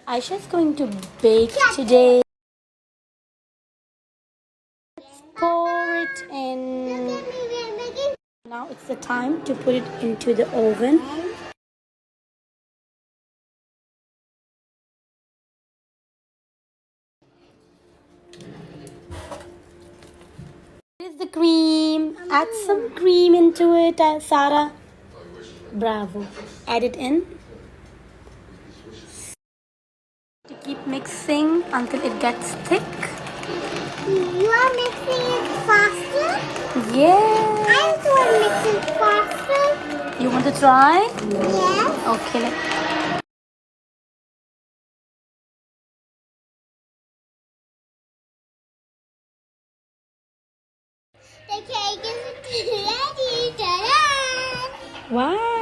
Aisha is going to bake today. Let's pour it in. Now it's the time to put it into the oven. Here's the cream. Add some cream into it, Sarah. Bravo. Add it in. To keep mixing until it gets thick. You are mixing it faster? Yeah. I also want to mix it faster. You want to try? Yes. Okay. The cake is ready. Ta-da! Wow.